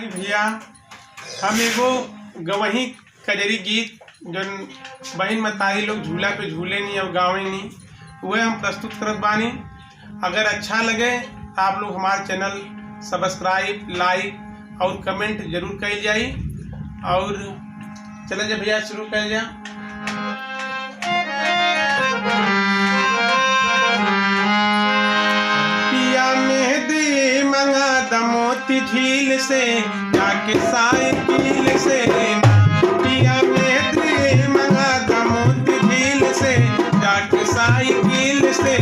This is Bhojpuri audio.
भैया हम एगो गवही कजरी गीत जौन बहिन मतारी लोग झूला पे झूले नहीं और गावे नहीं वह हम प्रस्तुत करत बानी। अगर अच्छा लगे तो आप लोग हमारे चैनल सब्सक्राइब लाइक और कमेंट जरूर कइल जाई। और चले जा भैया शुरू कर जा। पिया मेहदी मंगा दमोती झील से जाके साइकिल से, पिया मेहदी मंगा दमोती झील से जाके साइकिल से।